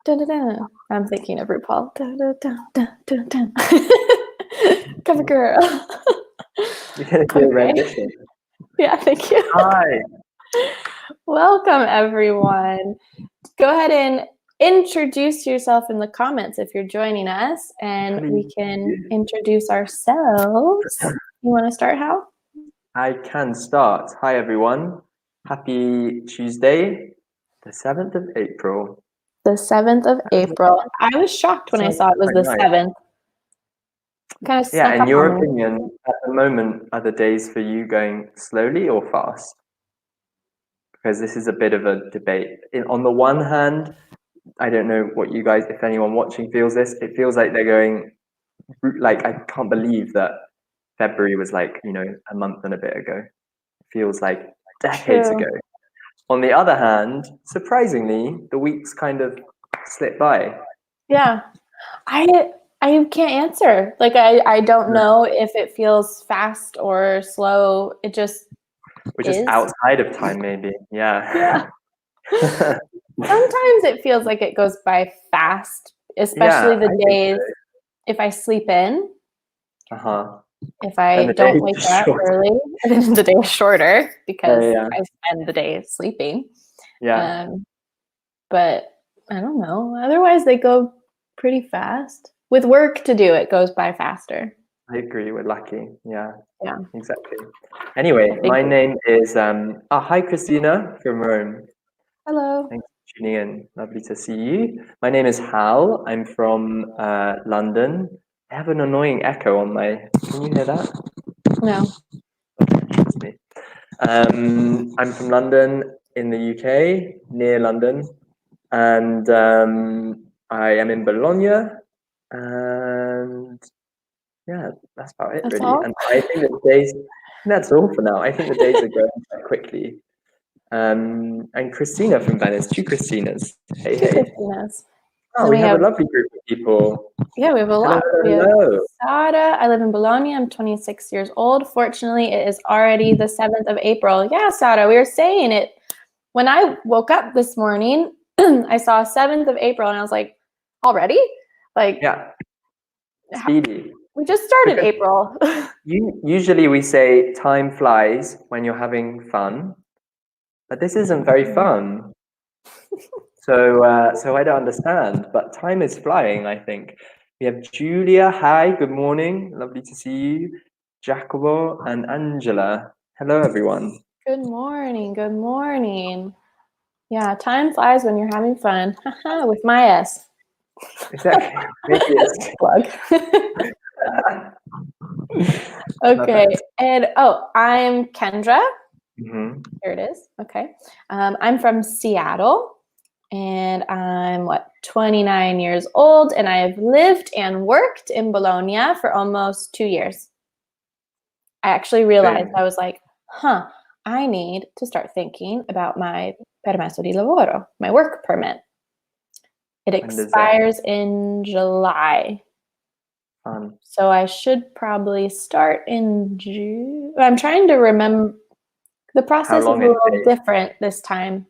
Dun, dun, dun. I'm thinking of RuPaul. Dun, dun, dun, dun, dun, dun. Cover girl. You're going to do a rendition. Yeah, thank you. Hi. Welcome, everyone. Go ahead and introduce yourself in the comments if you're joining us, and we can introduce ourselves. You want to start, Hal? I can start. Hi, everyone. Happy Tuesday, the 7th of April. The 7th of April. I was shocked when I saw it was the 7th. Kind of yeah, in your opinion, at the moment, are the days for you going slowly or fast? Because this is a bit of a debate. On the one hand, I don't know what you guys, if anyone watching feels this, it feels like they're going, like, I can't believe that February was like, a month and a bit ago. It feels like decades ago. On the other hand, surprisingly, the weeks kind of slip by. Yeah. I can't answer. Like, I don't know if it feels fast or slow. It just We're just outside of time, maybe. Yeah. Sometimes it feels like it goes by fast, especially the days if I sleep in. If I don't wake up early, then the day is shorter because I spend the day sleeping. Yeah. But I don't know. Otherwise, they go pretty fast. With work to do, it goes by faster. I agree. We're lucky. Yeah. Yeah. Exactly. Anyway, my name is hi, Christina from Rome. Hello. Thanks for tuning in. Lovely to see you. My name is Hal. I'm from London. I have an annoying echo on my. Can you hear that? No. It's me. I'm from London in the UK, near London, and I am in Bologna, and yeah, that's about it, really. All? And I think the days. That's all for now. I think the days are going quite quickly. And Christina from Venice. Two Christinas. Hey, Two hey. Christinas. Oh, we have a lovely group of people. Yeah, we have a lot. Hello. We have Sara. I live in Bologna. I'm 26 years old. Fortunately, it is already the 7th of April. Yeah, Sara, we were saying it. When I woke up this morning, I saw 7th of April, and I was like, already? Like, yeah. Speedy. We just started April. Usually we say time flies when you're having fun, but this isn't very fun. So I don't understand, but time is flying, I think. We have Julia. Hi, good morning. Lovely to see you. Jacobo and Angela. Hello, everyone. Good morning. Good morning. Yeah, time flies when you're having fun. With Myes. Exactly. Maybe it's plug. Okay. And I'm Kendra. Mm-hmm. Here it is. Okay. I'm from Seattle, and I'm 29 years old, and I've lived and worked in Bologna for almost 2 years. I actually realized I was like, I need to start thinking about my permesso di lavoro, my work permit. It expires in July. So I should probably start in June. I'm trying to remember. The process is a little different this time.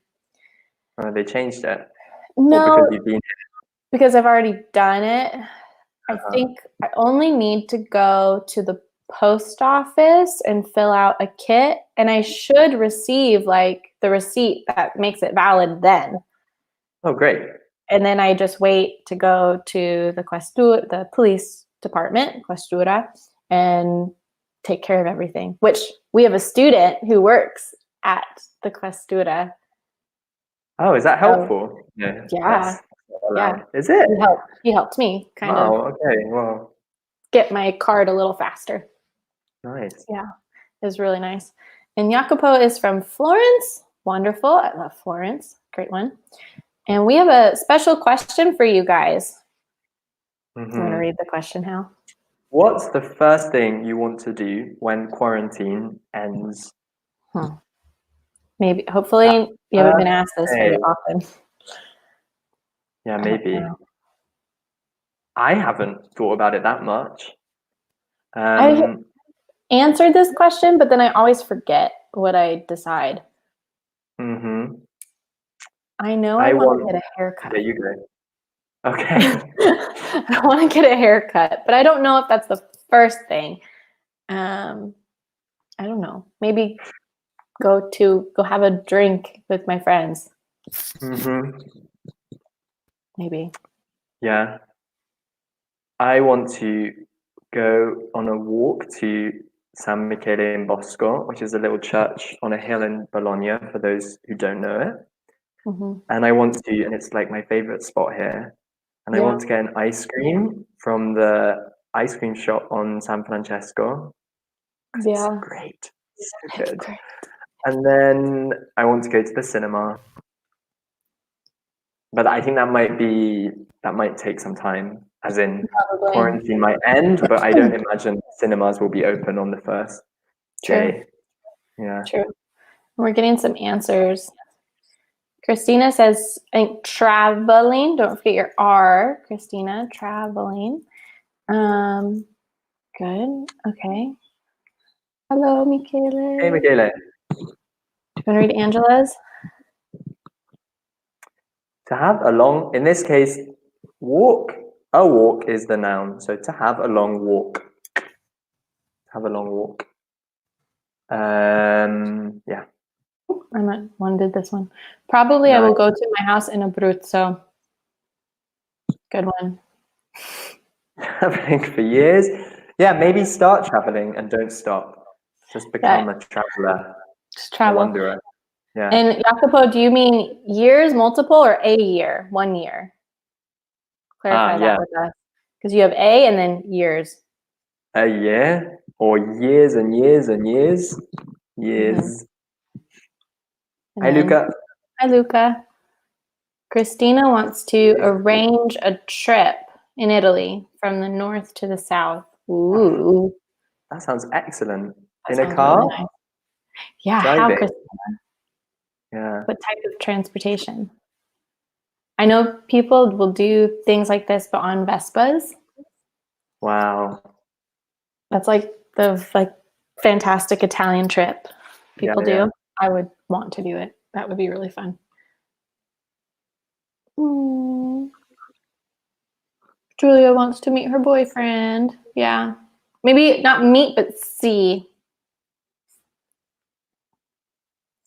They changed it? No, or because you've been because I've already done it. I think I only need to go to the post office and fill out a kit, and I should receive like the receipt that makes it valid then. Oh, great. And then I just wait to go to the police department, questura, and take care of everything, which we have a student who works at the questura. Oh, is that helpful? Yeah. Yeah. Is it? He helped me kind of. Okay. Well, get my card a little faster. Nice. Yeah, it was really nice. And Jacopo is from Florence. Wonderful. I love Florence. Great one. And we have a special question for you guys. Mm-hmm. You want to read the question, Hal? What's the first thing you want to do when quarantine ends? Maybe, hopefully, you haven't been asked this very often. Yeah, maybe. I haven't thought about it that much. I answered this question, but then I always forget what I decide. Mm-hmm. I know I want to get a haircut. There you go. Okay. I want to get a haircut, but I don't know if that's the first thing. I don't know. Maybe go have a drink with my friends. Mm-hmm. Maybe. Yeah. I want to go on a walk to San Michele in Bosco, which is a little church on a hill in Bologna, for those who don't know it. Mm-hmm. And I want to, and it's like my favorite spot here, and I Yeah. want to get an ice cream from the ice cream shop on San Francesco, because it's Yeah. great. So It's good. great. And then I want to go to the cinema. But I think that might take some time, as in Probably. quarantine might end, but I don't imagine cinemas will be open on the first True. day. Yeah. True. We're getting some answers. Christina says, I think traveling. Don't forget your R, Christina. Traveling. Good. Okay. Hello, Michele. Hey, Michele. Do you want to read Angela's? To have a long, in this case, a walk is the noun. So to have a long walk. Have a long walk. Yeah. I'm not one did this one. Probably I will go to my house in Abruzzo. Good one. Traveling for years. Yeah, maybe start traveling and don't stop. Just become a traveler, Just a travel. wanderer. Yeah. And Jacopo, do you mean years, multiple, or a year, 1 year? Clarify that with us. Because you have a and then years. A year or years and years and years. Years. And Hi, then, Luca. hi, Luca. Christina wants to arrange a trip in Italy from the north to the south. Ooh. That sounds excellent. That In a sounds car? really nice. Yeah, how, Driving? Christina? Yeah. What type of transportation? I know people will do things like this, but on Vespas. Wow. That's like the fantastic Italian trip people Yeah. do. I would want to do it. That would be really fun. Julia wants to meet her boyfriend. Yeah. Maybe not meet, but see.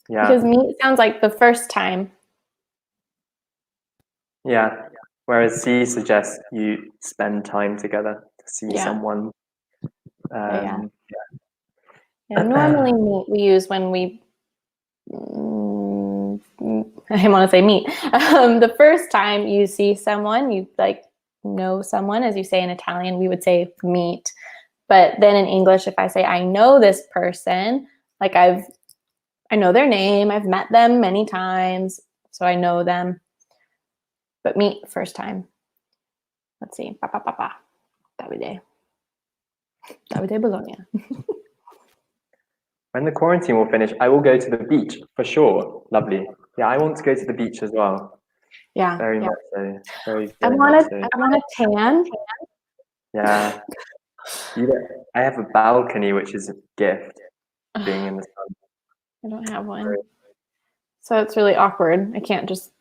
Yeah. Because meet sounds like the first time. Yeah. Whereas C suggests you spend time together to see someone. Yeah, normally meet we use when we I want to say meet. The first time you see someone, you like know someone, as you say in Italian, we would say meet. But then in English, if I say I know this person, like I know their name, I've met them many times, so I know them. But meet first time. Let's see. Davide. Davide Bologna. When the quarantine will finish, I will go to the beach for sure. Lovely. Yeah, I want to go to the beach as well. Yeah. Very much so. Very I much so. want a tan. Yeah. I have a balcony, which is a gift, being in the sun. I don't have one. So it's really awkward. I can't just.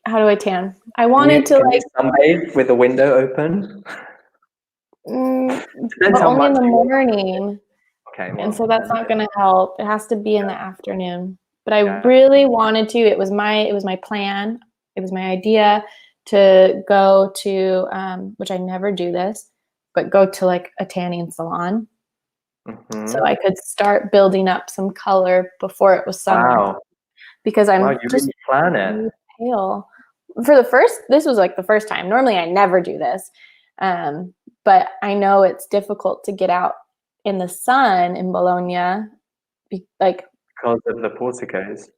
How do I tan? I wanted to Can you sunbathe with the window open? but only in the morning. Okay, And so that's not going to help. It has to be in the afternoon. But I Yeah. really wanted to. It was my plan. It was my idea to go to, which I never do this, but go to like a tanning salon. So I could start building up some color before it was summer. Wow. Because I'm You just really plan it. pale. This was like the first time. Normally I never do this. But I know it's difficult to get out in the sun in Bologna. Because of the porticos.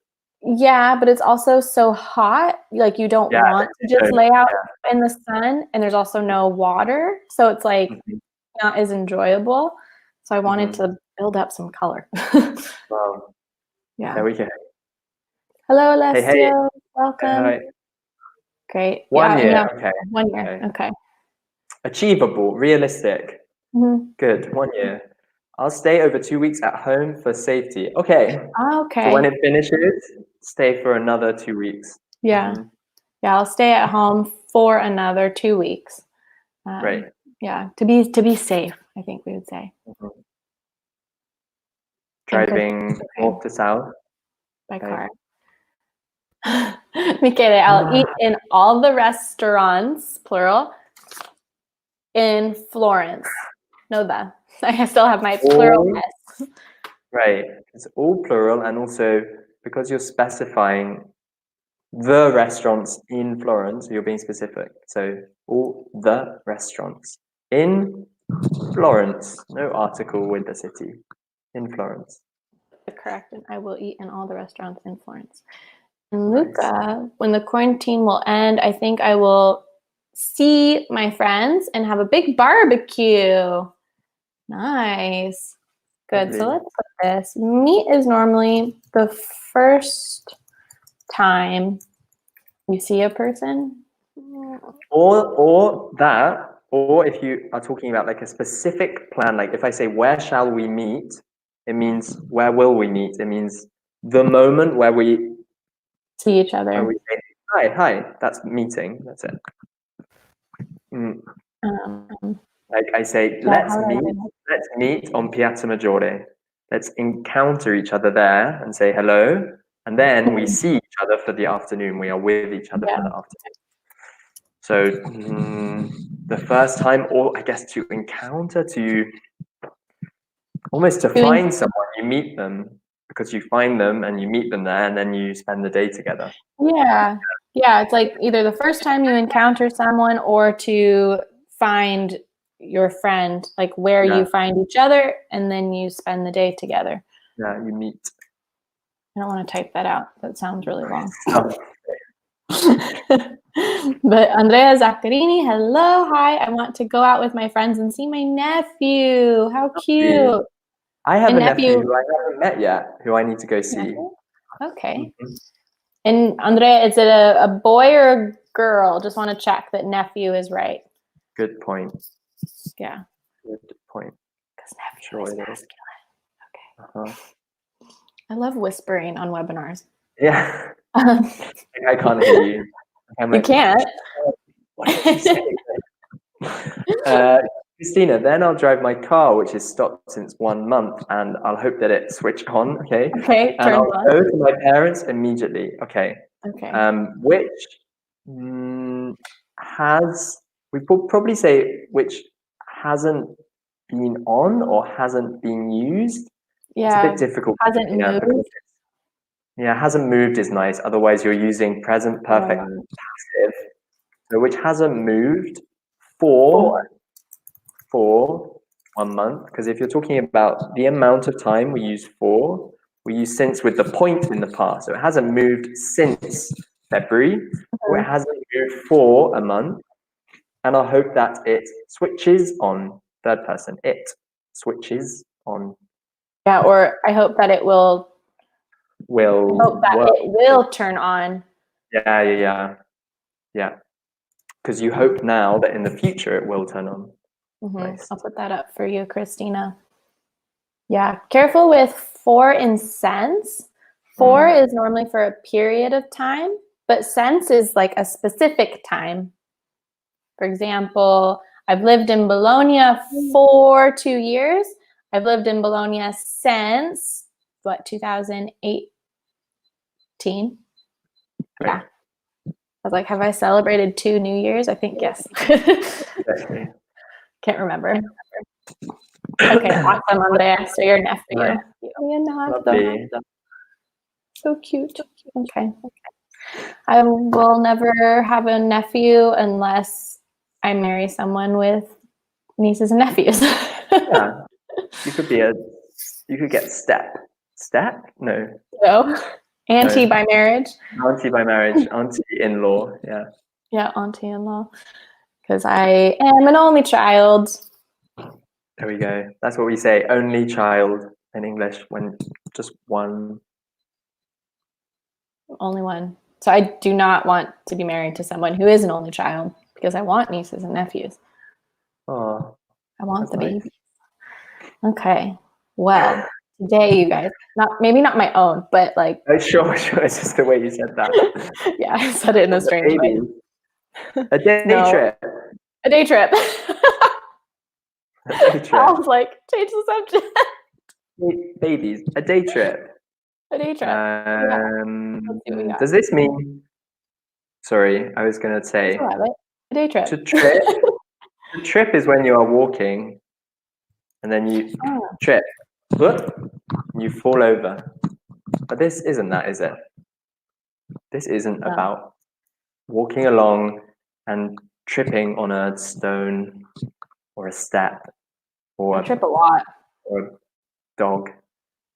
Yeah, but it's also so hot. Like you don't want to just lay out in the sun, and there's also no water. So it's like not as enjoyable. So I wanted to build up some color. Wow. Yeah. There we go. Hello, Alessio. Hey. Welcome. Hi. Great. 1 year. Yeah, Okay. 1 year. Okay. Achievable, realistic. Mm-hmm. Good. 1 year. I'll stay over 2 weeks at home for safety. Okay. Okay. So when it finishes, stay for another 2 weeks. Yeah. Yeah, I'll stay at home for another 2 weeks. Right. Yeah, to be safe, I think we would say. Mhm. Driving north to south. By Okay. car. Michele, I'll eat in all the restaurants, plural, in Florence. No, the. I still have my plural All, S. right. It's all plural, and also because you're specifying the restaurants in Florence, you're being specific. So all the restaurants in Florence. No article with the city. In Florence. Correct. And I will eat in all the restaurants in Florence. And Nice. Luca, when the quarantine will end, I think I will see my friends and have a big barbecue. Nice. Good. So Lovely. let's put this. Meet is normally the first time you see a person. Or that, or if you are talking about like a specific plan, like if I say, where shall we meet? It means, where will we meet? It means the moment where we See each other. say, hi, that's meeting. That's it. Like I say, Yeah, let's meet on Piazza Maggiore. Let's encounter each other there and say hello. And then we see each other for the afternoon. We are with each other for the afternoon. So the first time, or I guess to encounter, to almost to find someone, you meet them because you find them and you meet them there, and then you spend the day together. Yeah. Yeah, it's like either the first time you encounter someone or to find your friend, like where you find each other and then you spend the day together. Yeah, you meet. I don't want to type that out. That sounds really long. But Andrea Zaccarini, hello, hi. I want to go out with my friends and see my nephew. How cute. I have a nephew who I haven't met yet, who I need to go see. Nephew? Okay. And Andrea, is it a boy or a girl? Just want to check that nephew is right. Good point. Yeah. Good point. Because nephew is masculine. Okay. I love whispering on webinars. Yeah. I can't hear you. You can't. What did you say? Christina, then I'll drive my car, which is stopped since 1 month, and I'll hope that it switch on. Okay. Okay. And I'll go to my parents immediately. Okay. Okay. Which we could probably say which hasn't been on or hasn't been used. Yeah. It's a bit difficult. Hasn't moved. Yeah, hasn't moved is nice. Otherwise, you're using present perfect passive. So which hasn't moved for 1 month. Because if you're talking about the amount of time, we use for. We use since with the point in the past. So it hasn't moved since February, or it hasn't moved for a month. And I hope that it switches on. Third person, it switches on. Yeah, or I hope that it will turn on. Yeah. Because you hope now that in the future it will turn on. Nice. I'll put that up for you, Christina. Yeah, careful with for in sense. For is normally for a period of time, but sense is like a specific time. For example, I've lived in Bologna for 2 years. I've lived in Bologna since, 2018? Yeah. I was like, have I celebrated 2 New Years? I think yes. Can't remember. Okay, awesome, Andrea. So your nephew. So cute. Okay. I will never have a nephew unless I marry someone with nieces and nephews. Yeah. You could get step. No. No. Auntie by marriage. Auntie by marriage. Auntie in-law. Yeah. Yeah, auntie-in-law. Because I am an only child. There we go. That's what we say. Only child in English when just one. Only one. So I do not want to be married to someone who is an only child because I want nieces and nephews. Oh, I want the baby. Okay. Well, today, you guys, maybe not my own, but like. Sure. It's just the way you said that. Yeah, I said it in a strange way. A day No, trip. a day trip. A day I trip. was like, change the subject. Babies. A day trip. A day trip. Yeah, let's see what we got. Does this mean? Sorry, I was gonna That's say a rabbit. A day trip. to trip. The trip is when you are walking and then you Oh, trip. Whoop, you fall over. But this isn't that, is it? This isn't no. about walking along and tripping on a stone or a step I or trip a lot, a dog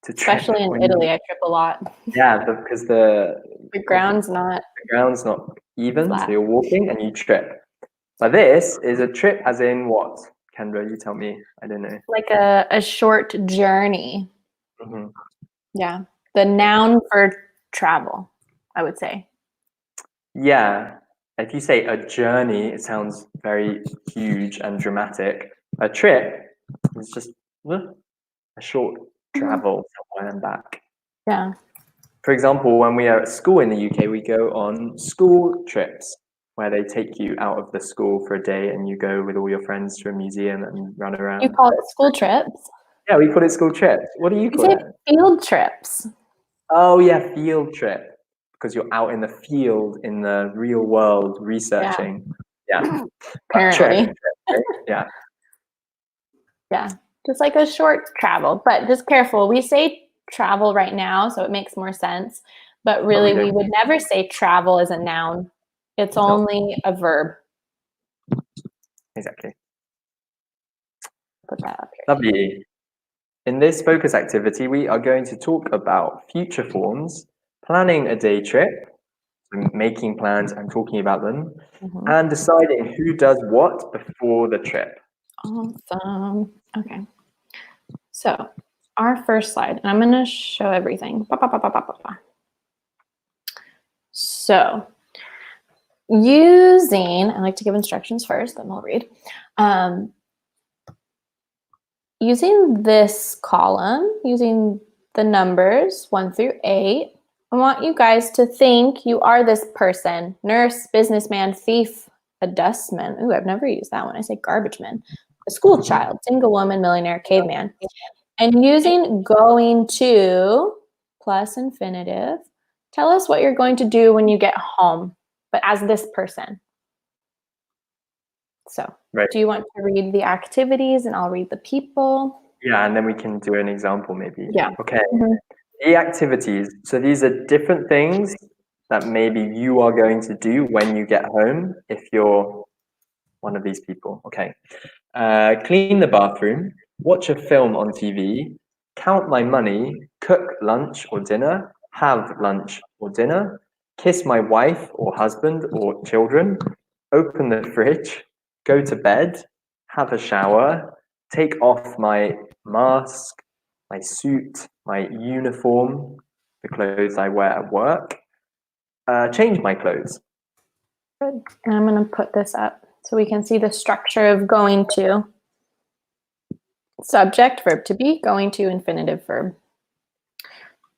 to trip especially in when Italy. I trip a lot. because the The ground's not ground's not even, so flat. you're walking and you trip. But this is a trip as in what? Kendra, you tell me. I don't know. Like a short journey. Mhm. Yeah. The noun for travel, I would say. Yeah, if you say a journey, it sounds very huge and dramatic. A trip is just a short travel somewhere and back. Yeah. For example, when we are at school in the UK, we go on school trips where they take you out of the school for a day and you go with all your friends to a museum and run You around. call it school trips. Yeah, we call it school trips. What do you We call say it? field trips. Oh, yeah, field trip. Because you're out in the field in the real world Yeah. researching. Yeah. Trip. Apparently. Right? Yeah. Yeah. Just like a short travel, but just careful. We say travel right now, so it makes more sense. But But we really, we don't. would never say travel as a noun. It's No, only a verb. exactly. Put that up here. Lovely. In this focus activity, we are going to talk about future forms, planning a day trip, making plans and talking about them, Mhm. and deciding who does what before the trip. Awesome. Okay. So, our first slide, and I'm going to show everything. Ba, ba, ba, ba, ba, ba, ba. So, I like to give instructions first, then I'll read. Using this column, using the numbers 1 through 8, I want you guys to think you are this person: nurse, businessman, thief, a dustman. Ooh, I've never used that one. I say garbage man. A school child, single woman, millionaire, caveman. And using going to plus infinitive, tell us what you're going to do when you get home, but as this person. So, Right. do you want to read the activities and I'll read the people? Yeah, and then we can do an example maybe. Yeah. Okay. Mhm. The activities. So these are different things that maybe you are going to do when you get home if you're one of these people. Okay. Clean the bathroom, watch a film on TV, count my money, cook lunch or dinner, have lunch or dinner, kiss my wife or husband or children, open the fridge, go to bed, have a shower, take off my mask, my suit, my uniform, the clothes I wear at work, change my clothes. Good. And I'm going to put this up so we can see the structure of going to. Subject, verb to be, going to, infinitive verb.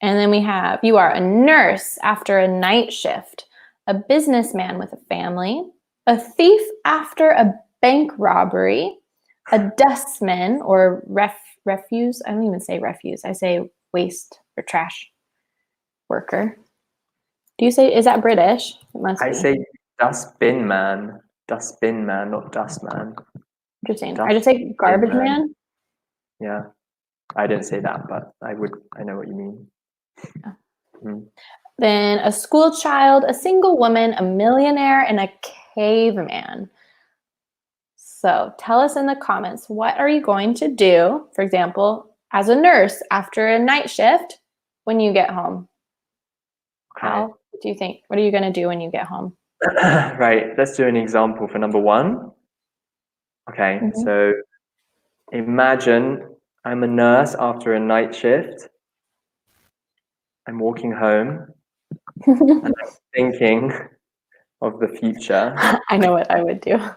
And then we have, you are a nurse after a night shift, a businessman with a family, a thief after a bank robbery, a dustman or refuse. I don't even say refuse. I say waste or trash worker. Do you say, is that British? It must I be. say dustbin man, not dust man. Interesting. I just say Dustbin garbage man. man. Yeah, I didn't say that, but I would. I know what you mean. Then a school child, a single woman, a millionaire, and a caveman. So tell us in the comments, what are you going to do, for example, as a nurse after a night shift when you get home? Okay. How do you think? What are you going to do when you get home? Right. Let's do an example for number one. Okay. Mhm. So imagine I'm a nurse after a night shift. I'm walking home and I'm thinking of the future. I know what I would do. When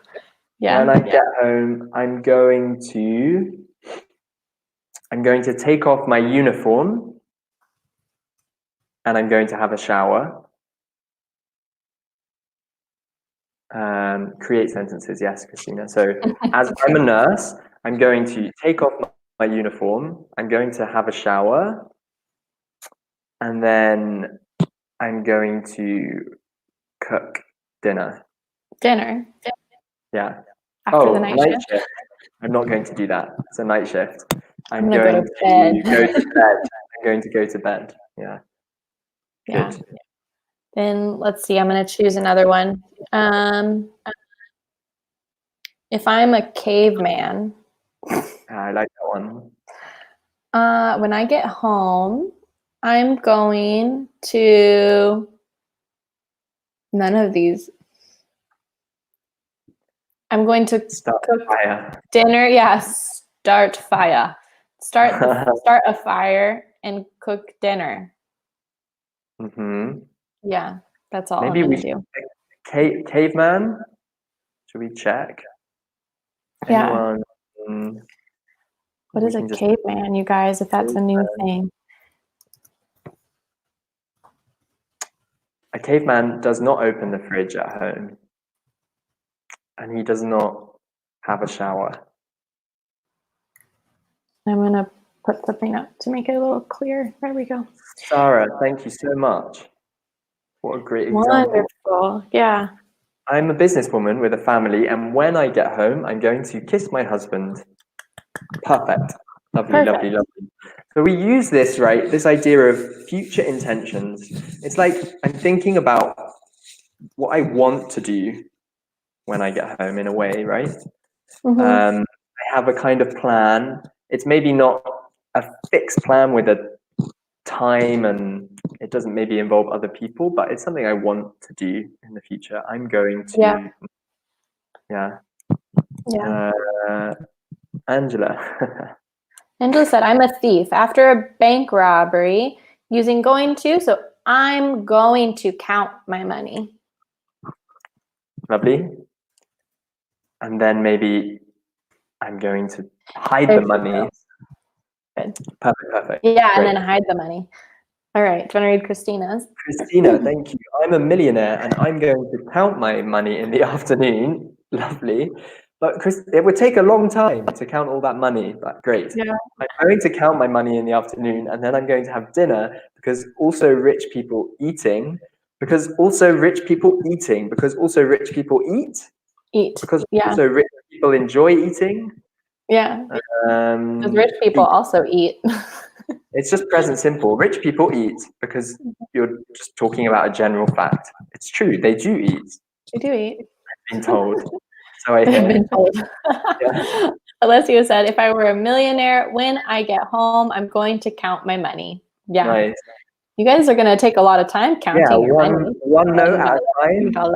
Yeah. I get home, I'm going to take off my uniform and I'm going to have a shower. Create sentences. Yes, Christina. So as I'm a nurse, I'm going to take off my uniform. I'm going to have a shower, and then I'm going to cook dinner. Dinner Yeah. after the Oh, night night shift. shift. I'm not going to do that. It's a night shift. I'm I'm gonna go going to to go bed. to bed. I'm going to go to bed. Yeah. Yeah. Good. Then let's see. I'm gonna choose another one. If I'm a caveman, I like that one. when I get home, I'm going to none of these. I'm going to Start cook fire. dinner. Yeah, start fire. Start a fire and cook dinner. hmm Yeah, that's all I'm Maybe we gonna should do. caveman. Should we check? Yeah. Anyone? Mm, What we is a can just caveman, you guys, if that's a new thing? a caveman does not open the fridge at home, and he does not have a shower. I'm gonna put something up to make it a little clear. There we go. Sarah, thank you so much. What a great example. Wonderful. Yeah. I'm a businesswoman with a family, and when I get home, I'm going to kiss my husband. Perfect. Lovely, Perfect. lovely, lovely. So we use this, right? This idea of future intentions. It's like I'm thinking about what I want to do when I get home in a way, right? Mm-hmm. I have a kind of plan. It's maybe not a fixed plan with a time and it doesn't maybe involve other people, but it's something I want to do in the future. I'm going Yeah. to, yeah. Yeah. Angela. Angela said, I'm a thief after a bank robbery using going to, so I'm going to count my money. Lovely. And then maybe I'm going to hide the money. Good. Perfect, perfect. Yeah, Great. and then hide the money. All right. Do you want to read Christina's? Christina, thank you. I'm a millionaire and I'm going to count my money in the afternoon. Lovely. But Chris, it would take a long time to count all that money. But great. Yeah. I'm going to count my money in the afternoon and then I'm going to have dinner because also rich people eating, because also rich people eating, because also rich people eat, Eat. because Yeah. also rich people enjoy eating. Yeah. Because rich people Eat. also eat. It's just present simple. Rich people eat because you're just talking about a general fact. It's true, they do eat. They do eat. I've been told. So I I've hear. been told. Yeah. Alessio said, if I were a millionaire, when I get home, I'm going to count my money. Yeah. Nice. You guys are going to take a lot of time counting Yeah, your money. one note at a time. Bella.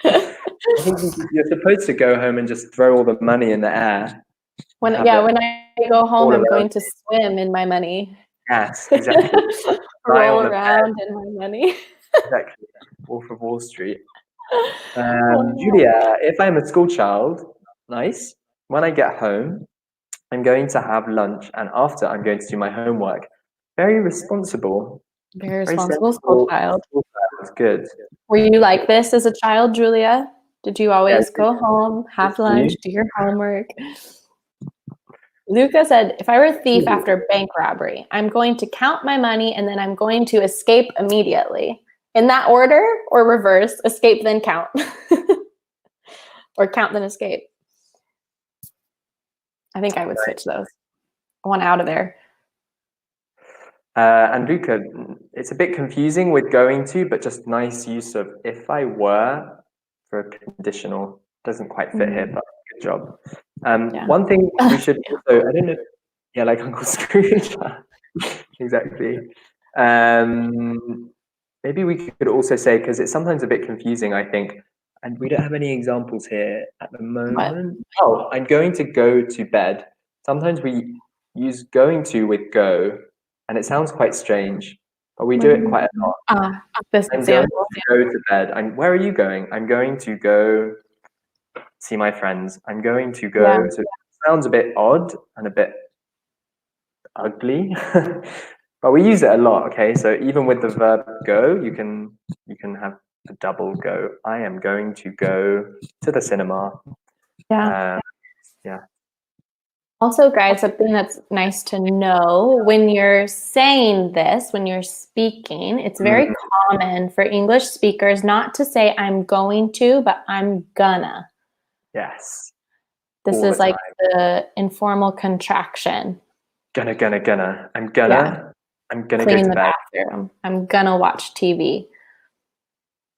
I think you're supposed to go home and just throw all the money in the air. When Have it when I go home, all I'm around. going to swim in my money. Yes, exactly. Lie Roll on the around in my money. Exactly. Wolf of Wall Street. Oh, Julia, if I'm a school child, nice. When I get home, I'm going to have lunch, and after I'm going to do my homework. Very responsible. very Very responsible school sensible. child. School child. Good. Were you like this as a child, Julia? Did you always go home, have lunch, you? do your homework? Luca said, if I were a thief after a bank robbery, I'm going to count my money and then I'm going to escape immediately. In that order or reverse, escape then count. Or count then escape. I think I would switch those. I want out of there. And Luca, it's a bit confusing with going to, but just nice use of if I were for a conditional. Doesn't quite fit here, but good job. Yeah. One thing we should also, I don't know, yeah, like Uncle Scrooge. Exactly. Maybe we could also say, because it's sometimes a bit confusing, I think, and we don't have any examples here at the moment. Oh, I'm going to go to bed. Sometimes we use going to with go, and it sounds quite strange, but we do it quite a lot. This I'm going to go to bed. Where are you going? I'm going to go see my friends. I'm going to go. Yeah. So it sounds a bit odd and a bit ugly, but we use it a lot. Okay, so even with the verb go, you can have a double go. I am going to go to the cinema. Yeah. Yeah. Also, guys, something that's nice to know when you're saying this, when you're speaking, it's very common for English speakers not to say I'm going to, but I'm gonna. Yes. This All is the like time. the informal contraction. Gonna. I'm gonna go Clean to the bed. bathroom. I'm gonna watch TV.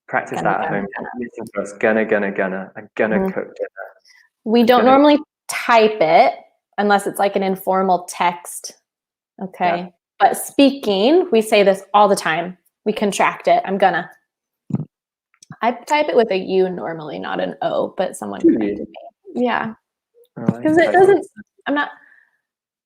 Practice Gonna, that at gonna, home. gonna. Listen to us. Gonna. I'm gonna Mhm. cook dinner. We I'm don't gonna. normally type it unless it's like an informal text. Okay. Yeah. But speaking, we say this all the time. We contract it. I'm gonna. I type it with a U normally, not an O, but someone Do corrected you? me. Yeah. Oh, Because it doesn't, I'm not,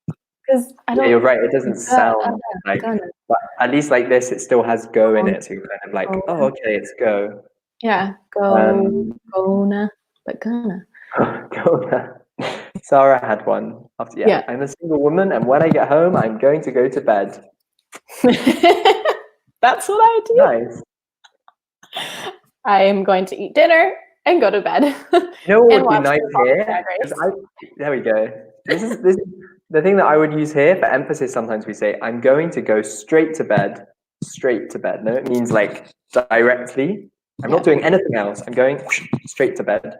because I Yeah, you're don't, right. It doesn't sound like, gonna. but at least like this, it still has go in it. So you're kind of like, oh, Gonna. okay, it's go. Yeah. Um, Gonna, but gonna. go. Sarah had one after, yeah, Yeah. I'm a single woman, and when I get home, I'm going to go to bed. That's what I do. Nice. I am going to eat dinner and go to bed. You know what And would be watch nice RuPaul's Drag here? Race. There we go. This is the thing that I would use here for emphasis. Sometimes we say, I'm going to go straight to bed. Straight to bed. No, it means like directly. I'm not doing anything else. I'm going straight to bed.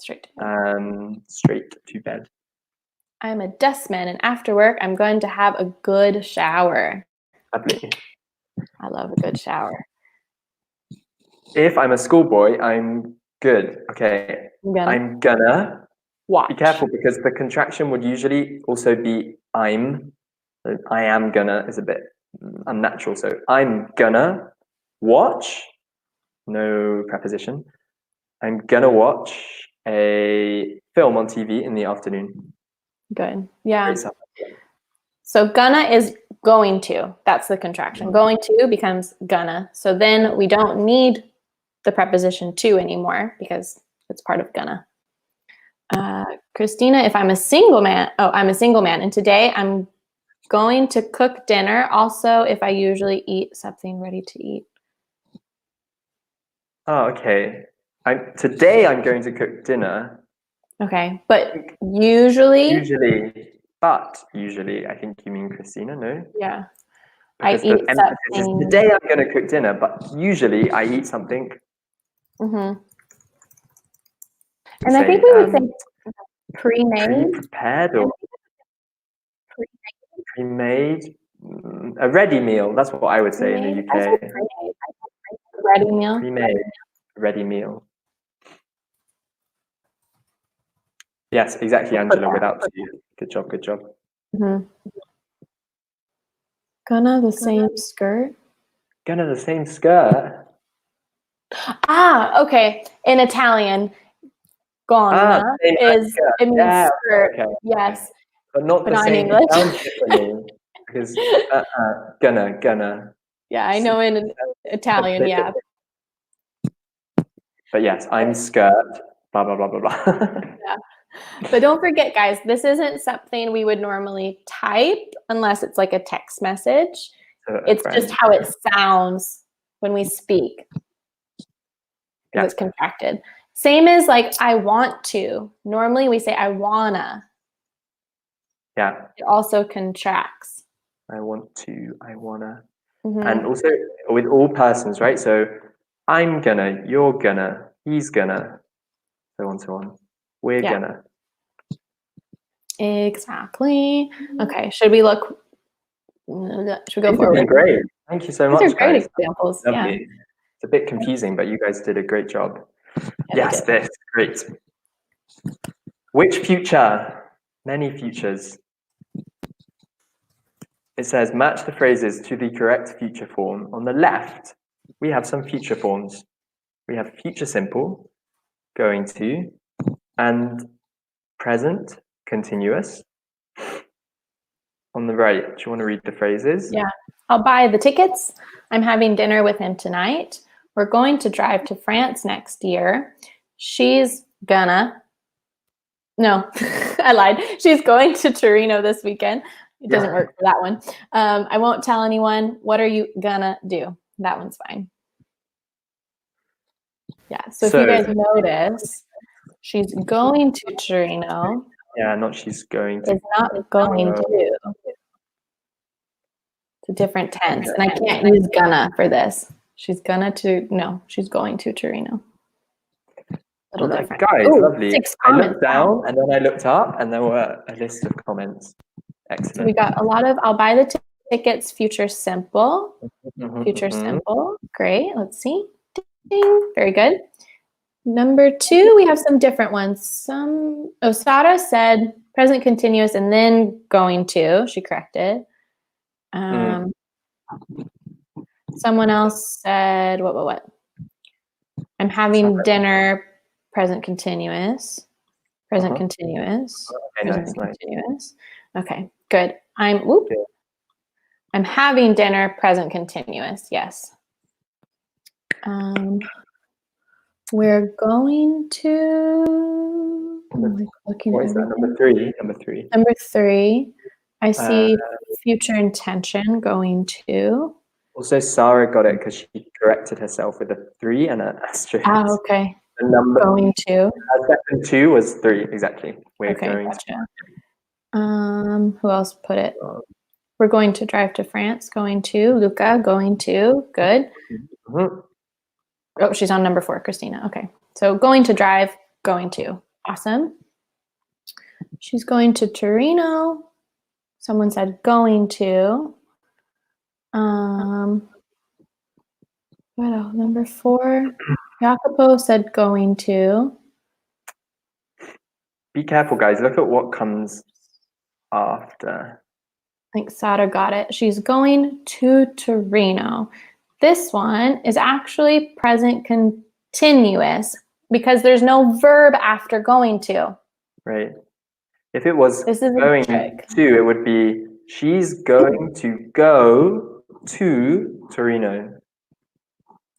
Straight to bed. Straight to bed. I'm a dustman, and after work, I'm going to have a good shower. Lovely. I love a good shower. If I'm a schoolboy, I'm good. Okay. I'm gonna watch. be careful because the contraction would usually also be I'm. So I am gonna is a bit unnatural. So I'm gonna watch. No preposition. I'm gonna watch a film on TV in the afternoon. Good. Yeah. So gonna is going to. That's the contraction. Going to becomes gonna. So then we don't need the preposition to anymore because it's part of gonna. Christina, if I'm a single man, I'm a single man, and today I'm going to cook dinner. Also, if I usually eat something ready to eat. Oh, okay. Today I'm going to cook dinner. Okay, but usually, I think you mean Christina, no? yeah, Because I eat the emphasis is something. today I'm going to cook dinner, but usually I eat something. Mm-hmm. And I think we would say pre-made. Prepared or pre-made. A ready meal. That's what I would say in the UK. Ready meal. Pre-made. Ready meal. Yes, exactly, Angela, without you. Good job. Mm-hmm. Gonna the same skirt. Gonna the same skirt. Okay. In Italian, gonna is it means skirt. Okay. Yes. But not the not in same. English. It sounds differently because gonna. Yeah, I know in Italian, yeah. But yes, I'm skirt. Blah blah blah blah blah. Yeah. But don't forget, guys, this isn't something we would normally type unless it's like a text message. It's just how it sounds when we speak. Because it's contracted. Same as like I want to. Normally we say I wanna. Yeah. It also contracts. I want to, I wanna. And also with all persons, right? So I'm gonna, you're gonna, he's gonna, so on, so on. We're gonna. Exactly. Okay, should we go forward? Great. Thank you so much, These are great guys. examples. Lovely. Yeah. It's a bit confusing, but you guys did a great job. Yes, this. Great. Which future? Many futures. It says match the phrases to the correct future form. On the left, we have some future forms. We have future simple, going to, and present continuous. On the right, do you want to read the phrases? Yeah. I'll buy the tickets. I'm having dinner with him tonight. We're going to drive to France next year. She's gonna. No, I lied. She's going to Torino this weekend. It doesn't work for that one. I won't tell anyone. What are you gonna do? That one's fine. Yeah. So if you guys notice, she's going to Torino. Yeah, not she's going to. Is not going to. It's a different tense. And I can't use gonna for this. She's gonna to, no, she's going to Torino. Little different. Guys, Ooh, lovely. 6 I comments. looked down and then I looked up and there were a list of comments. Excellent. So we got a lot of, I'll buy the tickets, future simple. Future simple. Great. Let's see. Ding. Very good. Number 2, we have some different ones. Osada said present continuous and then going to. She corrected. Someone else said, what? I'm having dinner, present continuous. Present continuous. Okay, Present continuous. Okay, good. I'm having dinner, present continuous. Yes. We're going to. What is that? Number 3. Number 3. Number 3. I see future intention going to. Also, Sarah got it because she corrected herself with a 3 and an asterisk. Ah, okay. The number going to. Second 2 was 3 exactly. We're going gotcha. Who else put it? We're going to drive to France. Going to. Luca. Going to. Good. Oh, she's on number 4, Christina. Okay. So going to drive. Going to. Awesome. She's going to Torino. Someone said going to. What else? Number 4. Jacopo said going to. Be careful, guys. Look at what comes after. I think Sada got it. She's going to Torino. This one is actually present continuous because there's no verb after going to. Right. If it was This is going to, it would be she's going to go to Torino.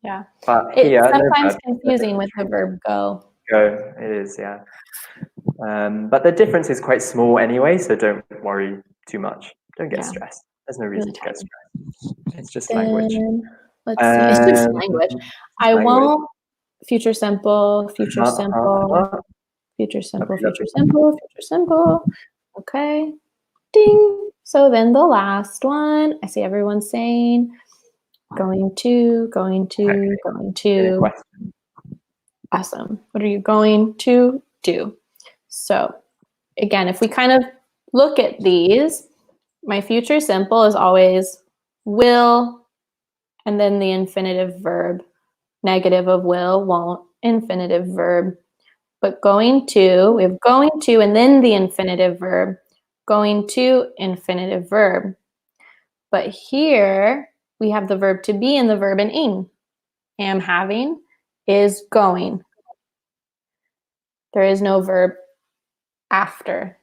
Yeah. But it's here, sometimes confusing with the verb go. Go, it is, yeah. But the difference is quite small anyway, so don't worry too much. Don't get stressed. There's no reason to get stressed. It's just language. Let's see. It's just language. Won't. Future simple. Future simple. Future simple. Future simple. Future simple. Okay. Ding. So then the last one. I see everyone saying going to, going to, going to. Awesome. What are you going to do? So again, if we kind of look at these, my future simple is always will, and then the infinitive verb. Negative of will, won't, infinitive verb. But going to, we have going to, and then the infinitive verb. Going to, infinitive verb. But here, we have the verb to be and the verb in ing. Am having is going. There is no verb after.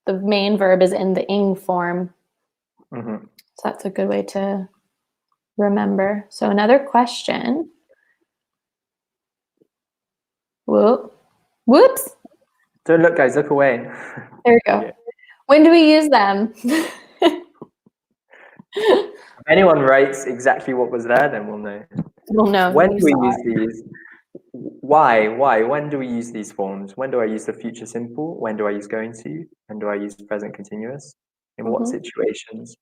The main verb is in the ing form. So that's a good way to remember. So another question. Whoops. Don't look, guys. Look away. There we go. Yeah. When do we use them? If anyone writes exactly what was there, then we'll know. We'll know. When do we use these? Why? When do we use these forms? When do I use the future simple? When do I use going to? When do I use present continuous? In what situations?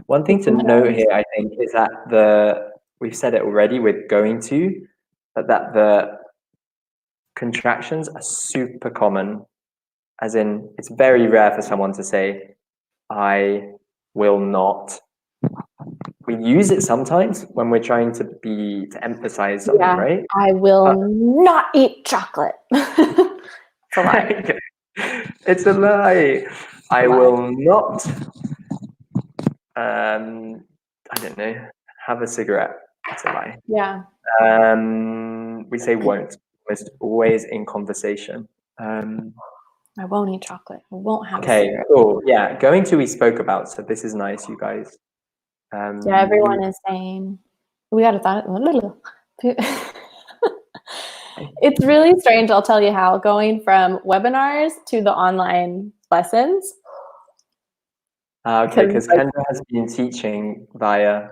One thing to note here, I think, is that we've said it already with going to, but that the contractions are super common. As in, it's very rare for someone to say, I will not. We use it sometimes when we're trying to emphasize something, right? I will not eat chocolate. It's a lie. It's a lie. I will not, I don't know, have a cigarette. It's a lie. Yeah. We say won't, almost always in conversation. I won't eat chocolate. I won't have a cigarette. Cool. Yeah, going to we spoke about, so this is nice, you guys. Yeah, everyone is saying, we got to thought. It's really strange, I'll tell you how, going from webinars to the online lessons. Okay, because Kendra has been teaching via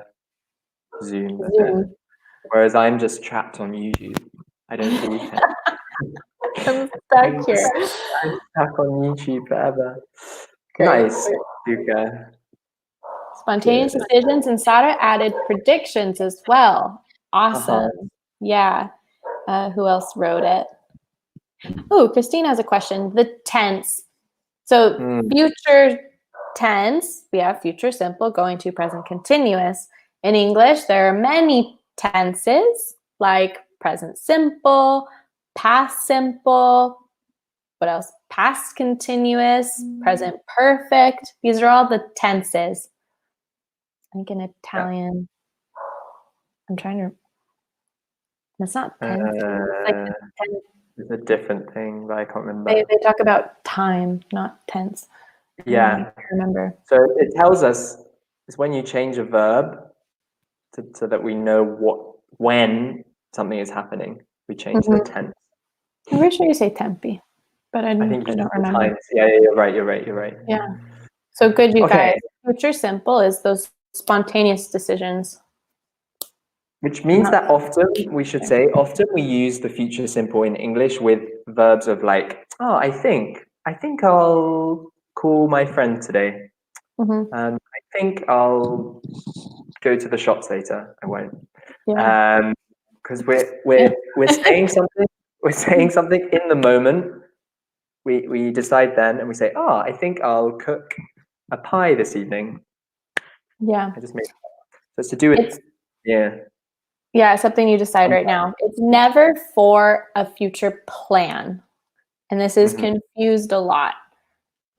Zoom, whereas I'm just trapped on YouTube. I don't leave him. I'm stuck here. I'm stuck on YouTube forever. Great. Nice, Luca. Spontaneous Good. decisions, and Sada added predictions as well. Awesome. Yeah. Who else wrote it? Oh, Christine has a question. The tense. So future tense, we have future simple, going to, present continuous. In English, there are many tenses like present simple, past simple, what else? Past continuous, present perfect. These are all the tenses. I think in Italian, I'm trying to, it's not tense. It's like It's a different thing, but I can't remember. They talk about time, not tense. Yeah. I remember. So it tells us it's when you change a verb so that we know when something is happening. We change the tense. I'm pretty sure you say tempi, but I think you don't remember. times. Yeah, you're right. Yeah. So good, you Okay. guys. Future simple is those spontaneous decisions. Which means that often we use the future simple in English with verbs of like, oh, I think I'll call my friend today. I think I'll go to the shops later. I won't. Yeah. Because we're saying something. We're saying something in the moment. We decide then, and we say, oh, I think I'll cook a pie this evening. Yeah. I just made. So it's to do with Yeah, something you decide right now. It's never for a future plan. And this is confused a lot.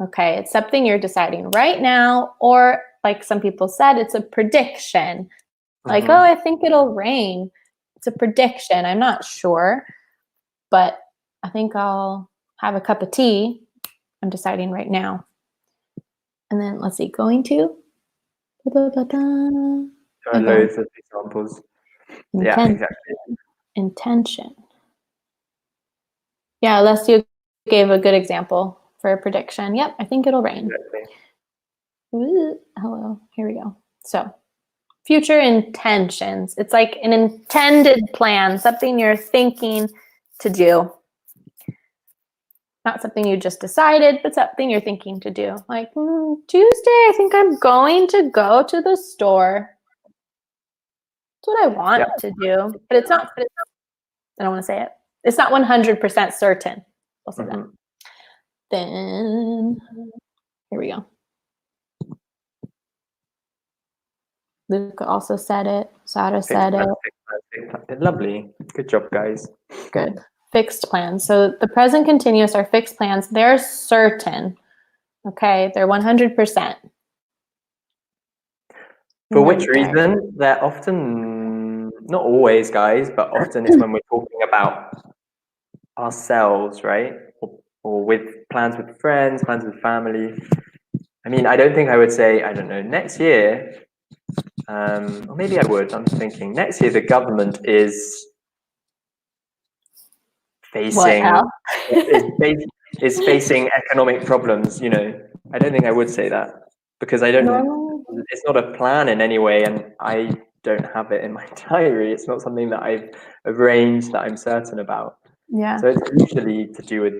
Okay, it's something you're deciding right now, or like some people said, it's a prediction. Like, oh, I think it'll rain. It's a prediction. I'm not sure, but I think I'll have a cup of tea. I'm deciding right now. And then let's see, going to. Loads of examples. Yeah, exactly. Intention. Yeah, Alessio gave a good example for a prediction. Yep, I think it'll rain. Exactly. Ooh, hello, here we go. So, future intentions. It's like an intended plan, something you're thinking to do. Not something you just decided, but something you're thinking to do. Like, Tuesday, I think I'm going to go to the store. That's what I want to do. But it's not, I don't want to say it. It's not 100% certain. I'll say that. Then, here we go. Luca also said it. Sada said it. Lovely. Good job, guys. Good. Fixed plans. So the present continuous are fixed plans. They're certain. Okay, they're 100%. For which reason? They're often, not always, guys, but often it's when we're talking about ourselves, right? Or with plans with friends, plans with family. I mean, I don't think I would say, I don't know, next year, or maybe I would. I'm thinking next year the government is facing economic problems. You know, I don't think I would say that because I don't. It's not a plan in any way, and I don't have it in my diary. It's not something that I've arranged that I'm certain about. Yeah. So it's usually to do with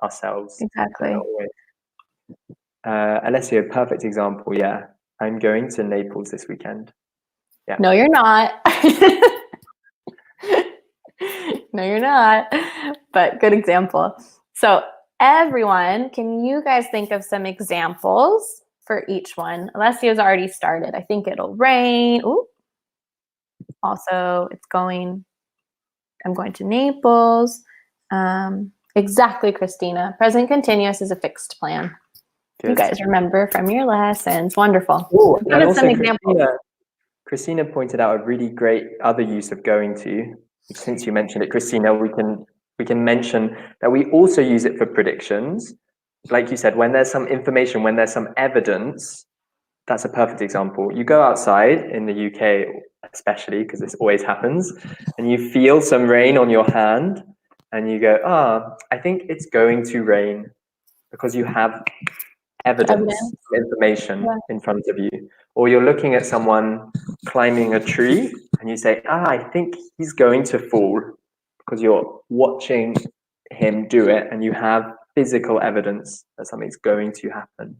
ourselves. Exactly. Alessio, perfect example. Yeah, I'm going to Naples this weekend. Yeah. No, you're not. No, you're not. But good example. So everyone, can you guys think of some examples for each one? Alessio's already started. I think it'll rain. Ooh. Also, I'm going to Naples. Exactly, Christina. Present continuous is a fixed plan. Good. You guys remember from your lessons. Wonderful. Ooh, and also some examples. Christina pointed out a really great other use of going to. Since you mentioned it, Christina, we can mention that we also use it for predictions. Like you said, when there's some information, when there's some evidence, that's a perfect example. You go outside in the UK, especially because this always happens, and you feel some rain on your hand, and you go, I think it's going to rain, because you have evidence. Information in front of you. Or you're looking at someone climbing a tree and you say, I think he's going to fall because you're watching him do it and you have physical evidence that something's going to happen.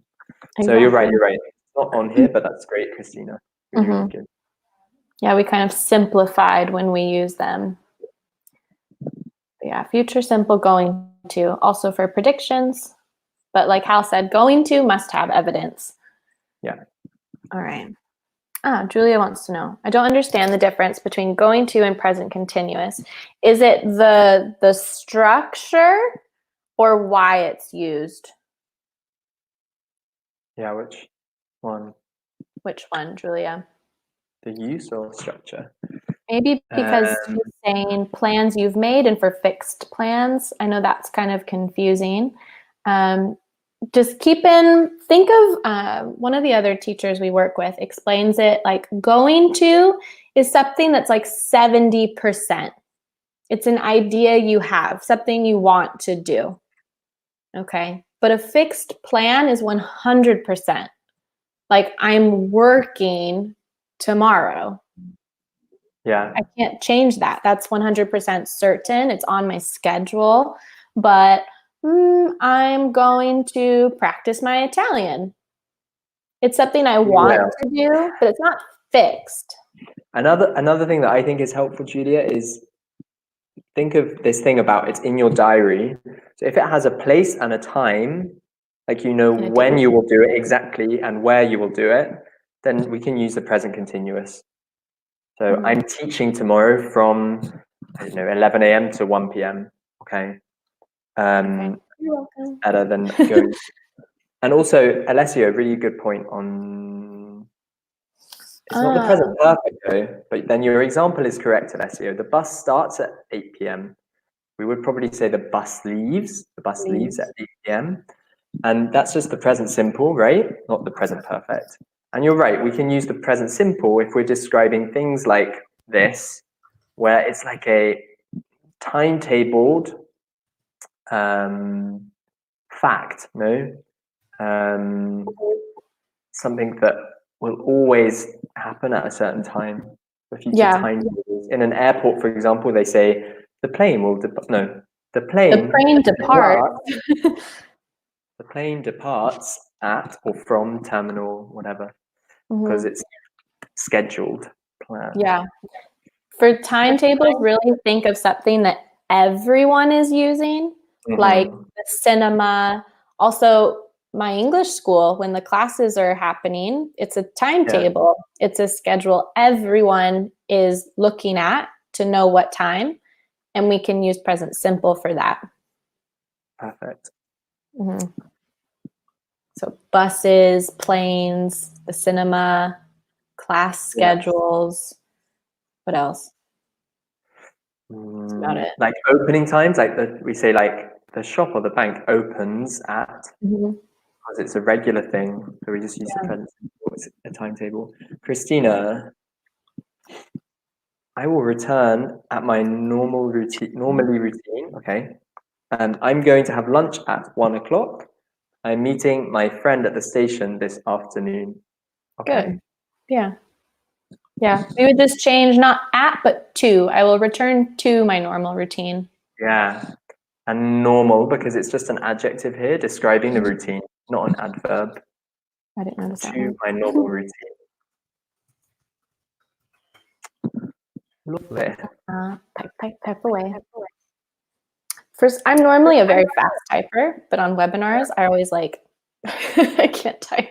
Exactly. So you're right. It's not on here, but that's great, Christina. Really, really good. Yeah, we kind of simplified when we use them. Yeah, future simple, going to, also for predictions. But like Hal said, going to must have evidence. Yeah. All right. Julia wants to know. I don't understand the difference between going to and present continuous. Is it the structure or why it's used? Yeah, which one? Which one, Julia? The use or structure? Maybe because she's saying plans you've made and for fixed plans. I know that's kind of confusing. Just think of one of the other teachers we work with explains it like going to is something that's like 70%. It's an idea you have, something you want to do. Okay. But a fixed plan is 100%. Like I'm working tomorrow. Yeah. I can't change that. That's 100% certain. It's on my schedule. But I'm going to practice my Italian. It's something I want to do, but it's not fixed. Another thing that I think is helpful, Julia, is think of this thing about it's in your diary. So if it has a place and a time, like you know when you will do it exactly and where you will do it, then we can use the present continuous. So I'm teaching tomorrow from, I don't know, 11 a.m. to 1 p.m. Okay. You're welcome. Better than going. And also, Alessio, really good point on. It's not the present perfect though, but then your example is correct, Alessio. The bus starts at 8 p.m. We would probably say the bus leaves. The bus leaves at 8 p.m. And that's just the present simple, right? Not the present perfect. And you're right, we can use the present simple if we're describing things like this, where it's like a timetabled fact, no? Something that will always happen at a certain time. The future timetables. In an airport, for example, they say the plane will the plane departs. The plane departs at or from terminal whatever, because it's scheduled, planned. Yeah. For timetables, really think of something that everyone is using, like the cinema. Also, my English school, when the classes are happening, it's a timetable. Yeah. It's a schedule everyone is looking at to know what time, and we can use present simple for that. Perfect. So buses, planes, the cinema, class schedules. Yes. What else? That's about it. Like opening times, like we say like the shop or the bank opens at, because it's a regular thing. So we just use the present simple. It's a timetable. Christina, I will return at my normally routine. Okay. I'm going to have lunch at 1 o'clock. I'm meeting my friend at the station this afternoon. Okay. Good. Yeah. Yeah. We would just change not at, but to. I will return to my normal routine. Yeah. And normal, because it's just an adjective here describing the routine, not an adverb. I didn't notice that. To my normal routine. Lovely. Type away. First, I'm normally a very fast typer, but on webinars, I always like, I can't type.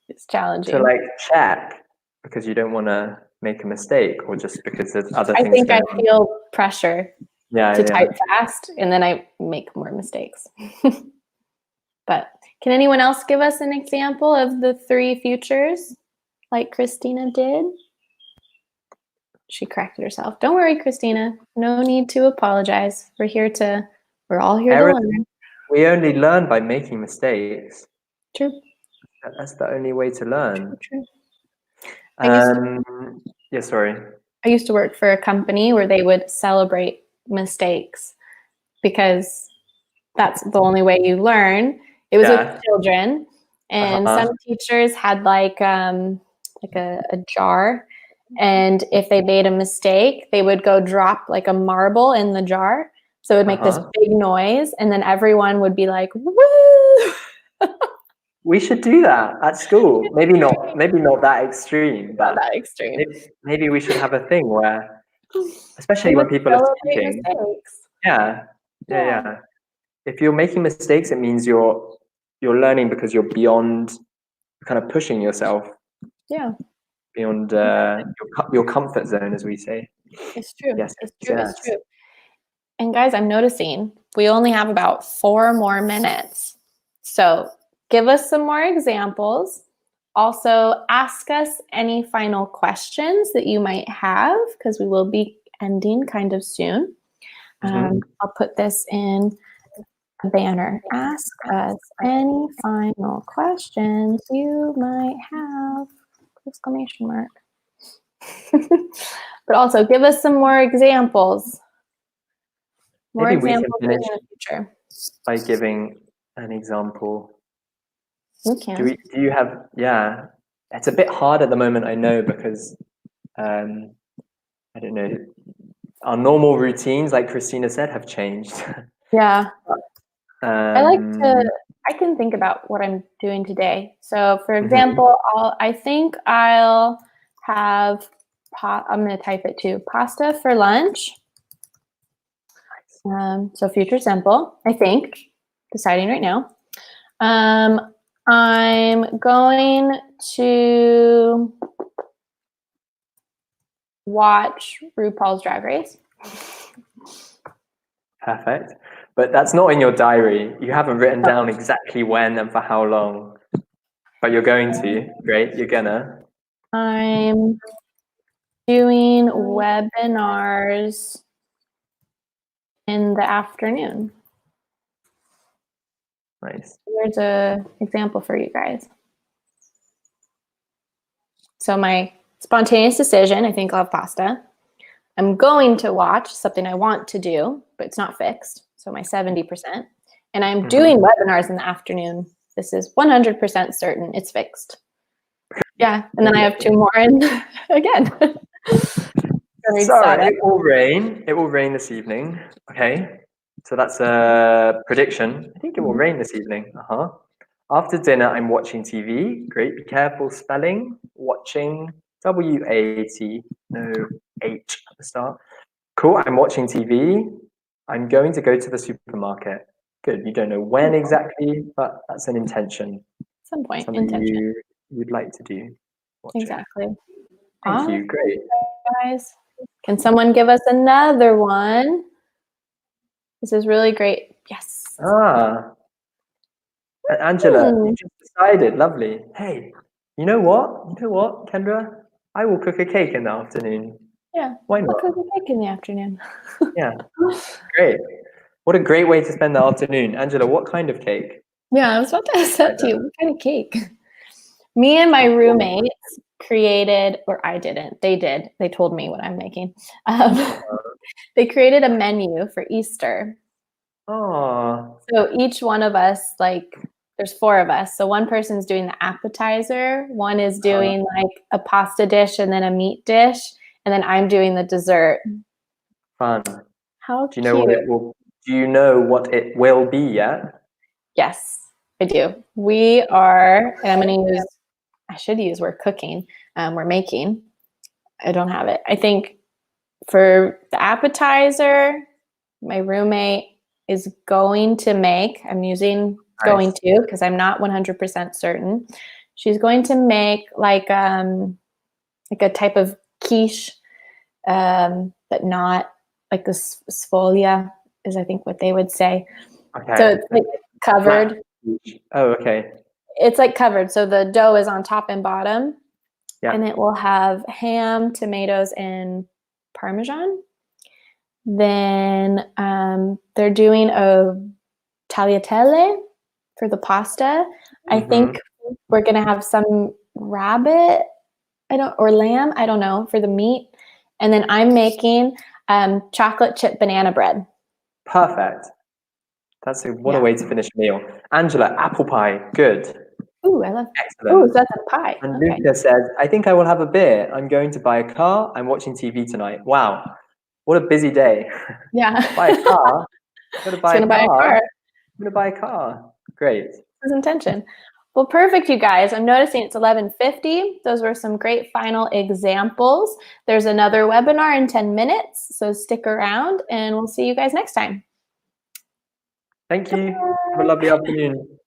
It's challenging. To like check because you don't want to make a mistake, or just because there's other things. I think I feel pressure to type fast, and then I make more mistakes. But can anyone else give us an example of the 3 futures like Christina did? She corrected herself. Don't worry, Christina. No need to apologize. We're all here to learn. We only learn by making mistakes. True. That's the only way to learn. True. Sorry. I used to work for a company where they would celebrate mistakes because that's the only way you learn. It was with children, and some teachers had like a jar, And if they made a mistake, they would go drop like a marble in the jar. So it would make this big noise, and then everyone would be like, woo! We should do that at school. Maybe not that extreme, Not but that extreme. maybe we should have a thing where, especially We when would people are celebrate speaking. mistakes. Yeah. Yeah. If you're making mistakes, it means you're learning because you're beyond kind of pushing yourself. Yeah. Beyond your comfort zone, as we say. It's true. Yes. It's true. It's true. And guys, I'm noticing we only have about 4 more minutes. So give us some more examples. Also, ask us any final questions that you might have, because we will be ending kind of soon. I'll put this in a banner. Ask us any final questions you might have! Exclamation mark. But also give us some more examples. Maybe we can finish in the future by giving an example. We can. Do you have? Yeah, it's a bit hard at the moment, I know, because I don't know. Our normal routines, like Christina said, have changed. Yeah. I can think about what I'm doing today. So, for example, I think I'll have. I'm going to type it too. Pasta for lunch. So future simple, I think. Deciding right now. I'm going to watch RuPaul's Drag Race. Perfect. But that's not in your diary. You haven't written down exactly when and for how long. But you're going to. Great. You're gonna. I'm doing webinars in the afternoon. Nice. Here's an example for you guys. So my spontaneous decision, I think I'll have pasta. I'm going to watch something I want to do, but it's not fixed. So my 70%. And I'm doing webinars in the afternoon. This is 100% certain it's fixed. Yeah. And then I have 2 more in again. So it will rain. It will rain this evening. Okay. So that's a prediction. I think it will rain this evening. After dinner, I'm watching TV. Great. Be careful spelling. Watching. WAT. No H at the start. Cool. I'm watching TV. I'm going to go to the supermarket. Good. You don't know when exactly, but that's an intention. Some point. Something intention. you'd like to do. Watching. Exactly. Thank you. Great. Guys, can someone give us another one? This is really great. Yes. Angela, you just decided. Lovely. Hey, you know what? Kendra? I will cook a cake in the afternoon. Yeah. Why not? I'll cook a cake in the afternoon. Yeah. Great. What a great way to spend the afternoon. Angela, what kind of cake? Yeah, I was about to ask that to you. What kind of cake? Me and my roommates created, or I didn't. They did. They told me what I'm making. They created a menu for Easter. Oh. So each one of us, like, there's 4 of us. So one person's doing the appetizer, one is doing like a pasta dish and then a meat dish, and then I'm doing the dessert. Fun. How cute. Do you know what it will be yet? Yes, I do. We are, and I should use, we're cooking. We're making. I don't have it. I think for the appetizer, my roommate is going to make, I'm using going to because I'm not 100% certain. She's going to make like a type of quiche, but not like the sfolia is, I think, what they would say. Okay. So it's like covered. Oh, okay. It's like covered. So the dough is on top and bottom. Yeah. And it will have ham, tomatoes, and Parmesan. Then they're doing a tagliatelle for the pasta. I think we're gonna have some rabbit, or lamb, I don't know, for the meat. And then I'm making chocolate chip banana bread. Perfect. What a way to finish a meal. Angela, apple pie. Good. Ooh, I love. Oh, so Excellent. that's a pie. And Okay. Luca says, I think I will have a beer. I'm going to buy a car. I'm watching TV tonight. Wow. What a busy day. Yeah. Buy a car. Got to He's buy a gonna buy a car. car. I'm going to buy a car. Great. His intention. Well, perfect, you guys. I'm noticing it's 11:50. Those were some great final examples. There's another webinar in 10 minutes, so stick around and we'll see you guys next time. Thank you. Have a Goodbye. lovely afternoon.